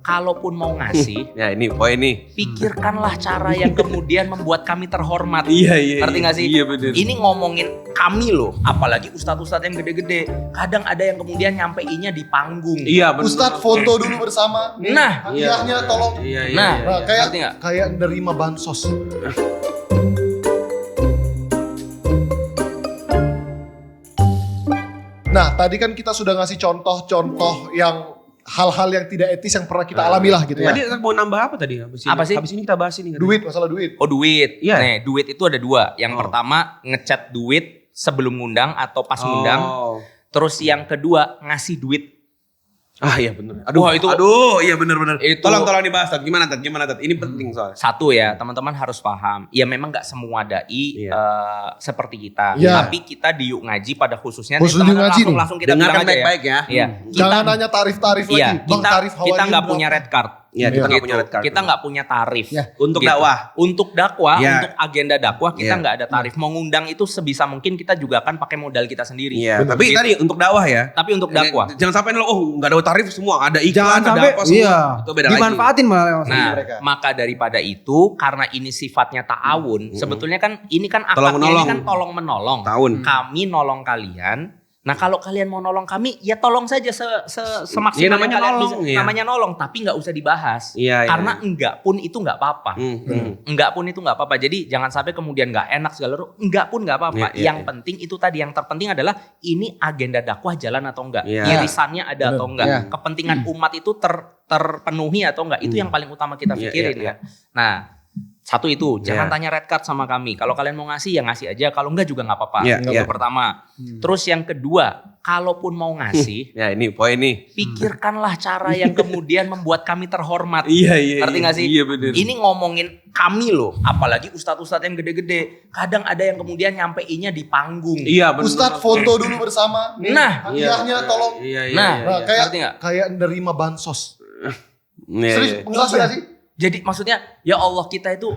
kalaupun mau ngasih, ya ini poin nih. pikirkanlah cara yang kemudian membuat kami terhormat. Iya. Ngerti gak sih? Iya bener. Ini ngomongin kami loh, apalagi ustadz-ustadz yang gede-gede. Kadang ada yang kemudian nyampeinnya di panggung. Iya bener. Ustadz foto dulu bersama. Nih, Nah. hadiahnya tolong. Iya. Nah, Kayak ngerti nggak? kayak nerima bansos. Nah, tadi kan kita sudah ngasih contoh-contoh yang hal-hal yang tidak etis yang pernah kita alami lah gitu ya. Tadi mau nambah apa tadi? Apa sih? Habis ini kita bahas ini. Duit, masalah duit. Oh duit. Iya. Nih, duit itu ada dua. Yang pertama ngechat duit sebelum ngundang atau pas ngundang. Terus yang kedua ngasih duit. Ah iya bener. Wah, itu- Aduh iya bener. Itu- Tolong dibahas Tat. Gimana Tat? Ini penting soalnya. Satu ya, teman-teman harus paham. Ya memang nggak semua dai Iya. seperti kita. Iya. Tapi kita di Yuk Ngaji pada khususnya. Khusus nih, Yuk Ngaji nih. langsung kita bilang Dengarkan aja baik-baik ya. Iya. Jangan nanya tarif-tarif Iya, lagi. Bang, tarif kita hawanya nggak berapa? punya red card. Iya, kita nggak punya red card. Kita nggak punya tarif. Ya. Untuk Gitu. dakwah. Untuk dakwah, Ya. untuk agenda dakwah kita Ya. nggak ada tarif. Mau ngundang itu sebisa mungkin kita juga akan pakai modal kita sendiri. Iya, Bener. tapi Gitu. tadi untuk dakwah ya. Tapi untuk dakwah. Jangan sampai lo nggak ada tarif semua, ada iklan, Jangan ada sampai apa semua. iya, Itu beda lagi. dimanfaatin malah. Nah, mereka. maka daripada itu karena ini sifatnya ta'awun, sebetulnya kan ini kan Tolong akadnya menolong. ini kan tolong menolong. Tahun. Kami nolong kalian. Nah, kalau kalian mau nolong kami, ya tolong saja semaksimal Iya, namanya yang kalian nolong, bisa. iya. Namanya nolong, tapi nggak usah dibahas. Iya, iya. Karena enggak pun itu nggak apa-apa. Enggak pun itu nggak apa-apa. Jadi jangan sampai kemudian nggak enak segala rupa. Enggak pun nggak apa-apa. Iya, iya, Yang iya. penting itu tadi, yang terpenting adalah ini agenda dakwah jalan atau enggak. Iya. Irisannya ada Bener. atau enggak. Iya. Kepentingan umat itu terpenuhi atau enggak. Itu yang paling utama kita Iya, pikirin iya, kan. Nah, satu itu, jangan Iya. tanya red card sama kami. Kalau kalian mau ngasih ya ngasih aja, kalau enggak juga nggak apa-apa. Iya, Itu iya. pertama. Terus yang kedua, kalaupun mau ngasih, Ya ini poin nih. pikirkanlah cara yang kemudian membuat kami terhormat. Iya. Ngerti nggak sih? Iya bener. Ini ngomongin kami loh, apalagi ustadz-ustadz yang gede-gede. Kadang ada yang kemudian nyampeinnya di panggung. Iya bener. Ustadz foto dulu bersama. Nih, Nah. hadiahnya tolong. Iya. Nah, Nah, kayak ngerti nggak? kayak nerima bansos. Iya, Serius, iya. ngerasa Iya. gak sih? Jadi maksudnya ya Allah, kita itu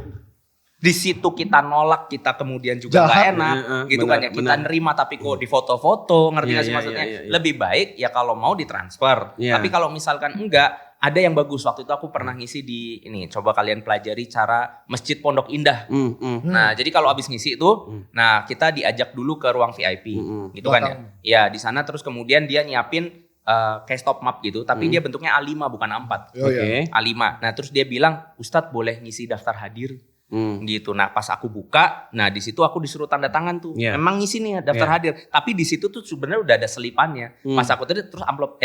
di situ kita nolak, kita kemudian juga nggak Jahat. enak, gitu Benar, kan ya. Kita benar. nerima tapi kok di foto-foto, ngerti Iya, nggak sih iya, maksudnya? iya, iya. Lebih baik ya kalau mau ditransfer. Iya. Tapi kalau misalkan enggak, ada yang bagus. Waktu itu aku pernah ngisi di ini. Coba kalian pelajari cara Masjid Pondok Indah. Nah, jadi kalau habis ngisi itu, nah kita diajak dulu ke ruang VIP, gitu kan ya. Ya di sana terus kemudian dia nyiapin kayak stop map gitu, tapi dia bentuknya A5 bukan A4. Oh, iya. A5. Nah, terus dia bilang, "Ustadz boleh ngisi daftar hadir?" Gitu. Nah, pas aku buka, nah di situ aku disuruh tanda tangan tuh. Iya. Memang ngisi nih daftar hadir, tapi di situ tuh sebenarnya udah ada selipannya. Pas aku terus amplop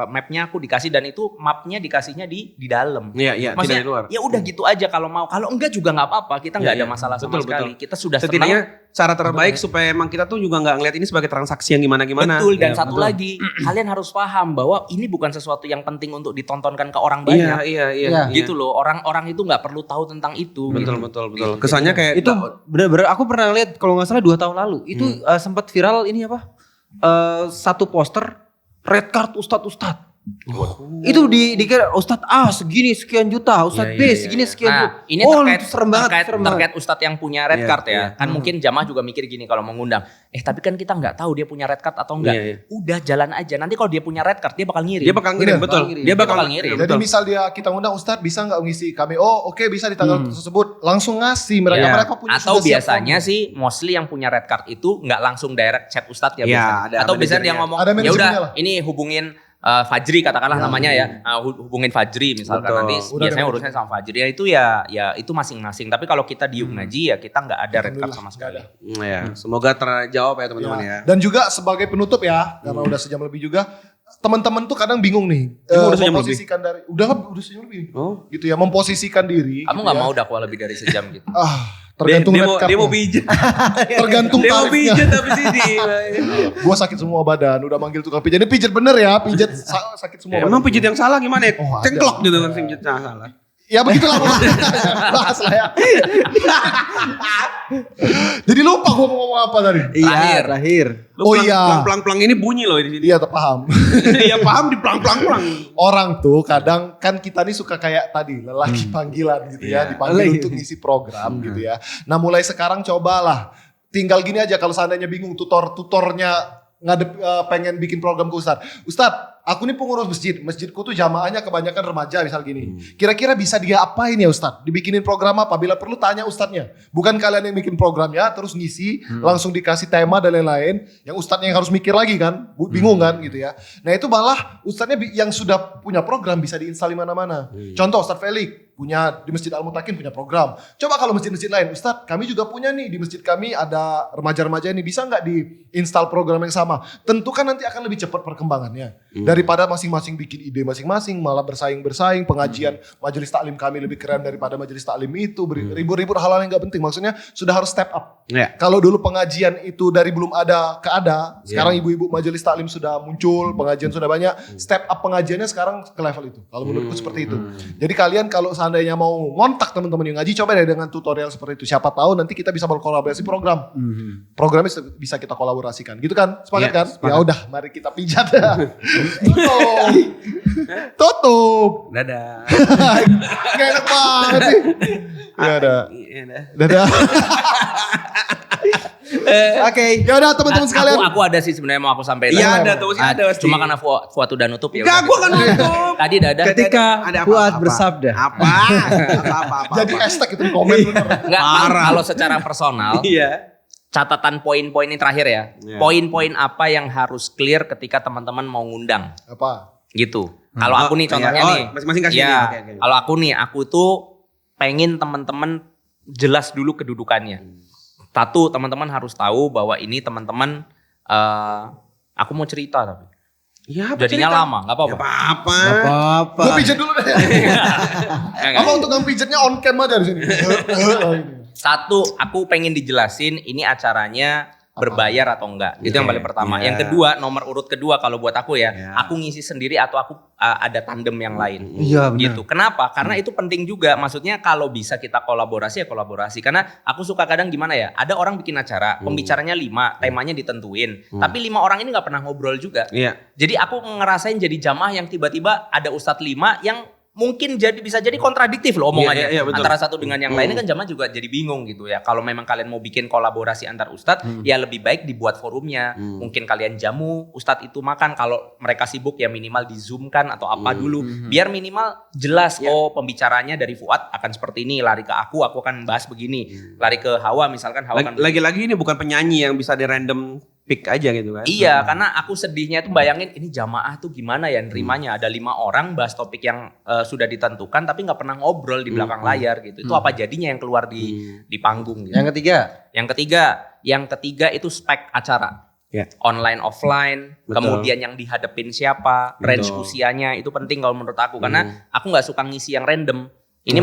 mapnya aku dikasih, dan itu mapnya dikasihnya di dalam. Iya, tidak Maksudnya di luar. ya udah gitu aja kalau mau. Kalau enggak juga nggak apa-apa. Kita nggak Iya, ada iya. masalah sama Betul, sekali. Kita sudah Setidaknya senang. cara terbaik supaya emang kita tuh juga nggak ngeliat ini sebagai transaksi yang gimana-gimana. Betul, dan Iya, satu betul. lagi, kalian harus paham bahwa ini bukan sesuatu yang penting untuk ditontonkan ke orang banyak. Iya. Gitu loh, orang-orang itu nggak perlu tahu tentang itu. Betul. Gitu. Kesannya kayak Itu benar-benar aku pernah lihat kalau nggak salah 2 tahun lalu. Itu sempat viral ini apa? Satu poster red card Ustadz. Itu dikira Ustadz A segini sekian juta, Ustadz B segini sekian juta. Nah, ini Oh, terkait, itu serem banget, terkait, serem banget. terkait ustadz yang punya red Iya, card ya. iya. Kan mungkin jamaah juga mikir gini kalau mau ngundang. Tapi kan kita nggak tahu dia punya red card atau enggak. Iya, iya. Udah jalan aja. Nanti kalau dia punya red card dia bakal ngirim. dia bakal ngirim, Bener, betul. ngirim. Dia bakal Dia bakal ngirim. Jadi misal dia kita undang, Ustadz bisa nggak ngisi kami? Oh oke, bisa di tanggal tersebut. Langsung ngasih mereka. Iya. Mereka punya Atau sudah siap biasanya form. sih mostly yang punya red card itu nggak langsung direct chat ustadz ya Iya, biasanya. ada Atau biasanya dia manajernya. ngomong Ada ya manajernya udah lah. ini hubungin Fajri katakanlah namanya ya. Hubungin Fajri misalkan, Betul. nanti Udah biasanya ada urusannya sama Fajri ya, itu ya itu masing-masing. Tapi kalau kita di Yuk Ngaji ya kita nggak ada red card Alhamdulillah, sama nggak sekali. ada. Ya, semoga terjawab ya teman-teman ya. Dan juga sebagai penutup ya, karena udah sejam lebih juga, teman-teman tuh kadang bingung nih, Emang udah sejam memposisikan dari, udah sejam lebih, Oh. gitu ya, memposisikan diri. Kamu gitu nggak ya. mau dakwah lebih dari sejam gitu? Tergantung dia red mau card-nya. pijat. Tergantung Dia mau tarifnya. pijat habis ini. Gua sakit semua badan, udah manggil tukang pijat. Ini pijat bener ya, pijat sakit semua Ya, badan. emang pijat yang salah gimana ya? Oh, ada. Cengklok gitu kan pijat yang salah. Ya begitulah bahas lah ya. Jadi lupa gua mau ngomong apa tadi. Iya, terakhir. Oh iya. Plang ini bunyi loh di sini. Iya, paham. Iya paham di plang. Orang tuh kadang kan kita nih suka kayak tadi lelaki panggilan gitu ya, Iya. dipanggil untuk ngisi program gitu ya. Nah mulai sekarang cobalah, tinggal gini aja kalau seandainya bingung tutornya pengen bikin program ke Ustadz. Ustadz aku nih pengurus masjid. Masjidku tuh jamaahnya kebanyakan remaja misal gini. Kira-kira bisa dia apain ya Ustadz? Dibikinin program apa? Bila perlu tanya Ustadznya. Bukan kalian yang bikin programnya terus ngisi, langsung dikasih tema dan lain-lain. Yang Ustadznya yang harus mikir lagi kan. Bingung kan gitu ya. Nah itu malah Ustadznya yang sudah punya program bisa diinstal di mana-mana. Contoh Ustadz Felix punya di Masjid Al-Mutakin punya program. Coba kalau masjid-masjid lain, Ustadz kami juga punya nih di masjid kami ada remaja-remaja ini, bisa nggak diinstal program yang sama? Tentu kan nanti akan lebih cepat perkembangannya. Daripada masing-masing bikin ide masing-masing, malah bersaing-bersaing, pengajian majelis taklim kami lebih keren daripada majelis taklim itu, ribut-ribut hal-hal yang nggak penting. Maksudnya sudah harus step up. Kalau dulu pengajian itu dari belum ada ke ada, sekarang ibu-ibu majelis taklim sudah muncul, pengajian sudah banyak, step up pengajiannya sekarang ke level itu. Kalau menurutku seperti itu. Jadi kalian kalau seandainya mau ngontak teman-teman yang ngaji, coba deh dengan tutorial seperti itu. Siapa tahu nanti kita bisa berkolaborasi program. Programnya bisa kita kolaborasikan. Gitu kan? Sepakat kan? Ya udah, mari kita pijat. Tutup. Dadah. Gak enak banget sih. Ya udah. Dadah. Oke. Ya udah teman-teman sekalian. Aku ada sih sebenarnya mau aku sampaikan. Iya ada tuh sih ada. Cuma karena Fuad udah nutup ya. Enggak, gue kan nutup. Tadi dadah. Ketika Ada apa, Fuad apa? bersabda. Apa? Jadi hashtag itu di komen bener. Enggak, kalau secara personal. Iya. Catatan poin-poin ini terakhir ya. Iya. Poin-poin apa yang harus clear ketika teman-teman mau ngundang. Apa? Gitu. Kalau aku nih contohnya nih. Masing-masing kasih. Ya, Oke. kalau aku tuh pengen teman-teman jelas dulu kedudukannya. Satu, teman-teman harus tahu bahwa ini teman-teman aku mau cerita tapi. Ya, Jadinya cerita? lama, nggak apa-apa. Apa-apa. Gue pijat dulu deh. Apa untuk yang pijatnya on cam aja di sini? Satu, aku pengen dijelasin ini acaranya berbayar atau enggak. Itu yang paling pertama. Yeah. Yang kedua, nomor urut kedua kalau buat aku ya, Yeah. aku ngisi sendiri atau aku ada tandem yang lain. Iya, benar. Gitu. Kenapa? Karena itu penting juga. Maksudnya kalau bisa kita kolaborasi ya kolaborasi. Karena aku suka kadang gimana ya, ada orang bikin acara, pembicaranya 5, temanya ditentuin. Tapi 5 orang ini nggak pernah ngobrol juga. Iya. Jadi aku ngerasain jadi jamaah yang tiba-tiba ada Ustadz 5 yang mungkin bisa jadi kontradiktif loh omongannya. Iya, betul. Antara satu dengan yang lainnya kan jamaah juga jadi bingung gitu ya. Kalau memang kalian mau bikin kolaborasi antar ustadz, ya lebih baik dibuat forumnya. Mungkin kalian jamu ustadz itu makan, kalau mereka sibuk ya minimal di Zoom kan atau apa dulu. Biar minimal jelas pembicaranya dari Fuad akan seperti ini, lari ke aku akan bahas begini. Lari ke Hawa misalkan Hawa kan Lagi-lagi ini bukan penyanyi yang bisa di random pick aja gitu kan. Iya, karena aku sedihnya tuh bayangin ini jamaah tuh gimana ya nerimanya. Ada 5 orang bahas topik yang sudah ditentukan tapi nggak pernah ngobrol di belakang layar gitu. Itu apa jadinya yang keluar di panggung gitu. Yang ketiga. Yang ketiga itu spek acara. Ya. Online offline, Betul. kemudian yang dihadapin siapa, range usianya itu penting kalau menurut aku karena aku nggak suka ngisi yang random. Ini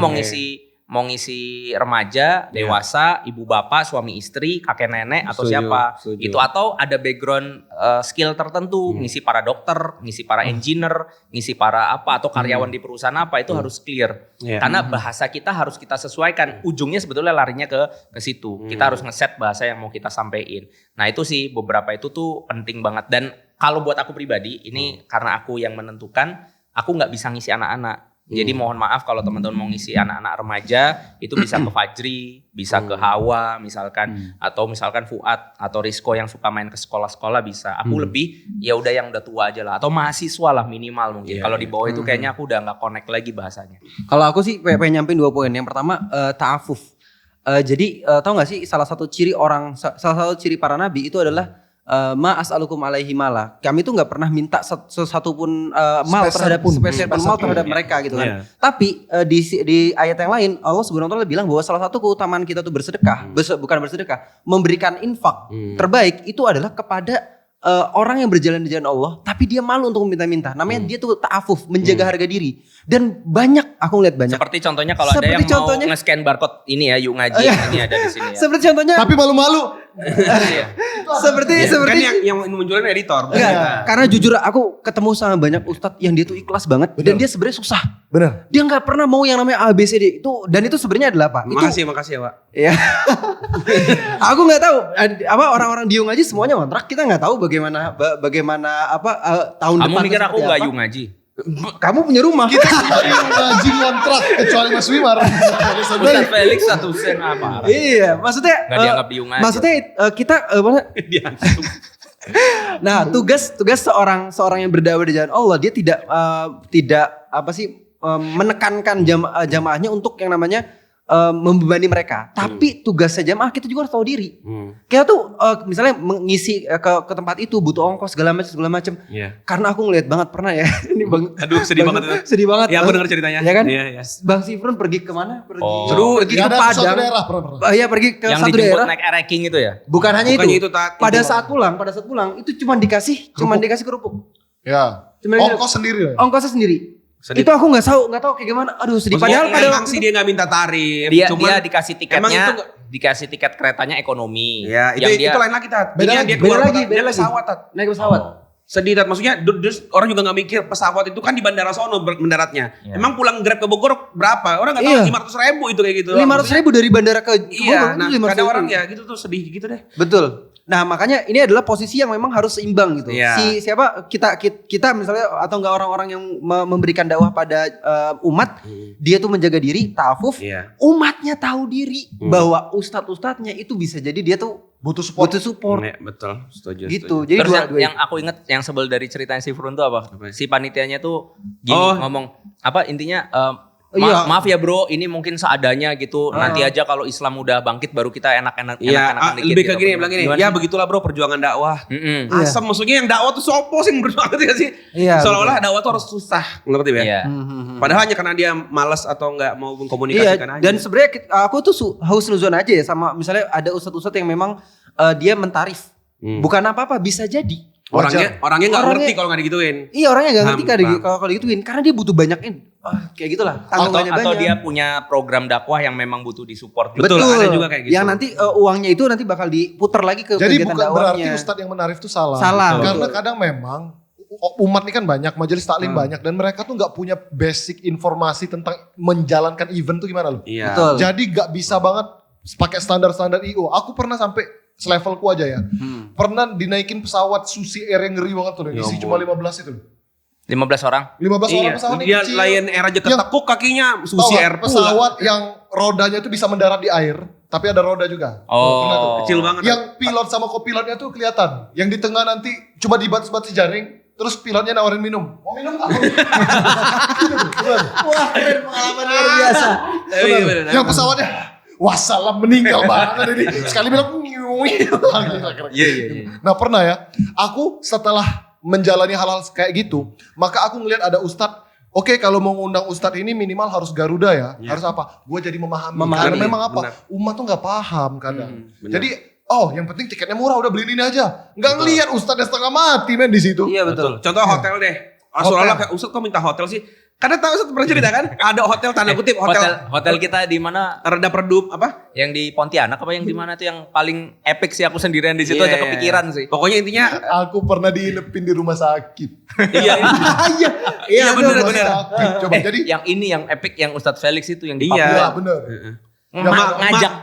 mau ngisi remaja, dewasa, ibu bapak, suami istri, kakek nenek atau Setuju, siapa. setuju. Itu atau ada background skill tertentu, ngisi para dokter, ngisi para engineer, ngisi para apa atau karyawan di perusahaan apa itu harus clear. Iya. Karena bahasa kita harus kita sesuaikan. Ujungnya sebetulnya larinya ke situ. Kita harus ngeset bahasa yang mau kita sampaikan. Nah, itu sih beberapa itu tuh penting banget dan kalau buat aku pribadi ini karena aku yang menentukan, aku nggak bisa ngisi anak-anak. Jadi mohon maaf kalau teman-teman mau ngisi anak-anak remaja itu bisa ke Fajri, bisa ke Hawa misalkan atau misalkan Fuad atau Rizko yang suka main ke sekolah-sekolah bisa. Aku lebih ya udah yang udah tua aja lah atau mahasiswa lah minimal mungkin. Kalau di bawah itu kayaknya aku udah nggak connect lagi bahasanya. Kalau aku sih pengen nyampein 2 poin. Yang pertama ta'afuf. Jadi tahu nggak sih salah satu ciri para nabi itu adalah ma as'alukum alaihi mala. Kami tuh nggak pernah minta sesuatu pun mal terhadap spesial mal terhadap mereka gitu kan. Tapi di ayat yang lain Allah Subhanahu wa taala bilang bahwa salah satu keutamaan kita tuh bersedekah, bukan bersedekah, memberikan infak terbaik itu adalah kepada orang yang berjalan di jalan Allah tapi dia malu untuk meminta-minta. Namanya dia tuh ta'afuf, menjaga harga diri. Dan banyak aku ngeliat banyak. Seperti contohnya kalau ada yang mau nge-scan barcode ini ya yuk ngaji ini ada di sini ya. Seperti contohnya Tapi malu-malu. seperti Kan yang munculin editor. Enggak, karena jujur aku ketemu sama banyak ustadz yang dia tuh ikhlas banget dan dia sebenarnya susah. Bener. Dia nggak pernah mau yang namanya ABCD itu dan itu sebenarnya adalah apa? Makasih ya Pak. Ya. Aku nggak tahu apa orang-orang di ngaji semuanya kontrak, kita nggak tahu bagaimana tahun Kamu depan. mikir aku seperti nggak apa. yuk ngaji? Kamu punya rumah. Kita ngaji kontrak kecuali Mas Wimar. Ustaz Felix satu sen apa? Iya, maksudnya Nggak dianggap diung aja. Maksudnya kita Nah, tugas seorang yang berdakwah di jalan Allah, dia tidak menekankan jamaahnya untuk yang namanya membebani mereka. Tapi tugasnya jamaah kita juga harus tahu diri. Kita tuh misalnya mengisi ke tempat itu butuh ongkos segala macam. Iya. Karena aku ngeliat banget pernah ya. Ini Bang. Aduh, sedih banget itu. Sedih banget. Ya, aku dengar ceritanya. Ya kan? Iya. Bang Sifrun pergi kemana? Oh. Pergi ke Ada Padang. suatu daerah pernah. Iya, pergi ke Yang satu dijemput daerah. naik ranking itu ya? Bukan hanya Bukannya itu. itu, Tat. Pada Itu. saat pulang itu cuma dikasih kerupuk. Ya. Cuman Ongkos sendiri ya. Ongkosnya sendiri. Sedih. Itu aku nggak tahu kayak gimana. Aduh sedih. Padahal Padahal memang sih dia nggak minta tarif. Dia Cuman dikasih emang tiketnya, itu dikasih tiket keretanya ekonomi. ya, Yang itu lain lagi, Tat. Beda Dia lagi, keluar beda kota, lagi. dia pesawat, Tat. naik pesawat. Sedih, Tat. Maksudnya orang juga nggak mikir pesawat itu kan di bandara sono mendaratnya. Iya. Emang pulang Grab ke Bogor berapa? Orang nggak tahu, Iya. 500.000 itu kayak gitu. 500.000 dari bandara ke Iya, nah Bogor, kadang 500.000. orang ya gitu tuh sedih gitu deh. Betul. Nah makanya ini adalah posisi yang memang harus seimbang gitu. Iya. Siapa kita misalnya atau enggak orang-orang yang memberikan dakwah pada umat, dia tuh menjaga diri, ta'afuf. Iya. Umatnya tahu diri bahwa ustadz-ustadznya itu bisa jadi dia tuh Butuh support. butuh support. Iya, betul. Setuju. Gitu. setuju. Jadi Terus dua yang aku inget yang sebel dari ceritanya si Frun tuh apa? Apa? Si panitianya tuh gini Oh. ngomong apa intinya Iya. maaf ya bro, ini mungkin seadanya gitu. Nanti aja kalau Islam udah bangkit baru kita enak-enak Iya, dikit. lebih ke gitu. gini, bilang gini. Gimana Ya sih? begitulah bro perjuangan dakwah. Mm-mm. Asam maksudnya yang dakwah tuh sopo sih yang berjuang gitu sih. Iya, Seolah-olah dakwah tuh harus susah, ngerti ya? Iya. Padahal hanya karena dia malas atau nggak mau Iya, mengkomunikasikan aja. dan sebenarnya aku tuh husnuzon aja ya sama misalnya ada ustadz-ustadz yang memang dia mentarif. Bukan apa-apa, bisa jadi. orangnya nggak Orangnya- ngerti kalau nggak digituin. Iya orangnya gak ngerti Paham. kalau digituin karena dia butuh banyakin kayak gitulah tanggungannya Atau banyak. dia punya program dakwah yang memang butuh disupport juga. Betul, ada juga kayak gitu. Yang nanti uangnya itu nanti bakal diputar lagi ke Jadi kegiatan bukan berarti dakwahnya. ustadz yang menarif itu salah. Salah, Karena betul. kadang memang umat ini kan banyak, majelis taklim banyak dan mereka tuh nggak punya basic informasi tentang menjalankan event tuh gimana loh. Iya. Betul. Jadi nggak bisa banget pakai standar-standar IO. Aku pernah sampai selevelku aja ya. Pernah dinaikin pesawat Susi Air yang ngeri banget tuh. Ya Isi ampun. cuma 15 itu loh. 15 orang. 15 orang Iya, pesawat yang dia kecil. Lion Air aja ketekuk kakinya Tahu Susi nggak? Air pula. Pesawat yang rodanya itu bisa mendarat di air, tapi ada roda juga. Pernah tuh. Oh. Kecil banget. Yang pilot sama kopilotnya tuh kelihatan. Yang di tengah nanti cuma dibatas-batas jaring, terus pilotnya nawarin minum. Mau minum nggak? Wah keren pengalaman luar biasa. Iya, bener. Yang pesawatnya, wassalam meninggal banget ini. Sekali bilang, Iya. Nah pernah ya, aku setelah menjalani hal-hal kayak gitu, maka aku ngelihat ada ustadz, oke kalau mau ngundang ustadz ini minimal harus Garuda ya, harus apa? Gue jadi memahami. Karena memang apa? benar. Umat tuh nggak paham kadang. benar. Jadi, yang penting tiketnya murah, udah beliin ini aja. Nggak ngelihat ustadz yang setengah mati men di situ. Iya betul. Contoh hotel deh. Soalnya kayak Ustadz kok minta hotel sih? Karena tahu Ustadz pernah cerita kan? Ada hotel tanda kutip Hotel kita di mana? Redap redup apa? Yang di Pontianak apa yang di mana tuh yang paling epic sih, aku sendirian di situ Iya. aja kepikiran sih. Pokoknya intinya Aku pernah diinepin di rumah sakit. iya. Iya Di bener. rumah sakit. Coba jadi, Yang ini yang epic yang Ustadz Felix itu yang di Iya. Papua. ya bener.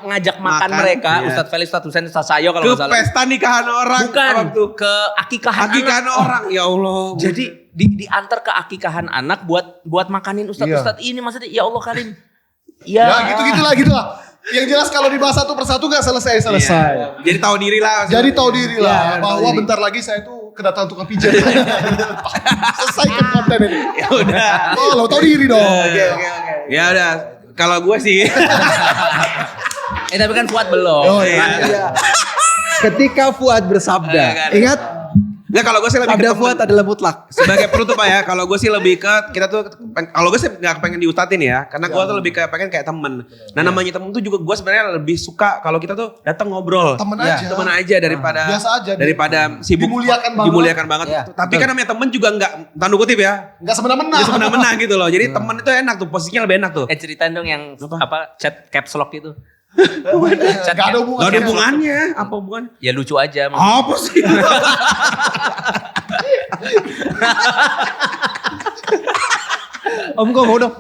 Ngajak makan mereka, iya. Ustadz Felix, Ustadz Husain, Ustadz Sayo kalau Ke nggak salah. pesta nikahan orang. Bukan, Apa tuh? ke akikahan anak. orang. Ya Allah. Jadi diantar ke akikahan anak buat makanin Ustadz ini, maksudnya ya Allah kalian. Ya gitu-gitulah. Yang jelas kalau dibahas satu persatu gak selesai. Iya. Jadi tahu diri lah. Jadi tahu diri lah Iya, bahwa tahu diri. bentar lagi saya tuh kedatangan tukang pijat. Selesaikan konten ini. Ya udah. Oh, lo tahu diri dong. Ya udah. Kalau gue sih. Tapi kan Fuad belum. Oh iya. Iya. Ketika Fuad bersabda, ingat Nggak, kalau gue sih lebih sabda ke temen. Fuad adalah mutlak. Sebagai penutup ya, kalau gue sih lebih ke kita tuh, kalau gue sih nggak pengen diustatin ya, karena gue tuh lebih ke pengen kayak temen. Nah namanya temen tuh juga gue sebenarnya lebih suka kalau kita tuh datang ngobrol. Temen Iya. aja. Temen aja daripada Biasa aja. daripada sibuk Dimuliakan banget. Iya, Tapi betul. kan namanya temen juga nggak tanda kutip ya, Enggak semena-mena. jadi semena-mena gitu loh. Jadi temen itu enak tuh, posisinya lebih enak tuh. Ceritain dong yang chat caps lock itu. Enggak ada hubungan. Gak ada hubungannya, apa hubungan? Ya lucu aja. Apa sih? Om kok mau dong.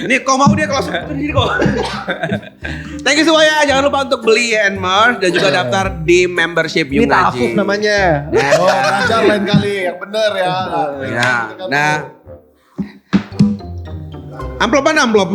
Ini kau mau dia kalau sendiri kok. Thank you semuanya. Jangan lupa untuk beli Enmar dan juga daftar di membership Ini Yung ta'afuf Ngaji. namanya. Oh, belajar lain kali yang bener ya. Ya. Nah. Amplop mana amplop?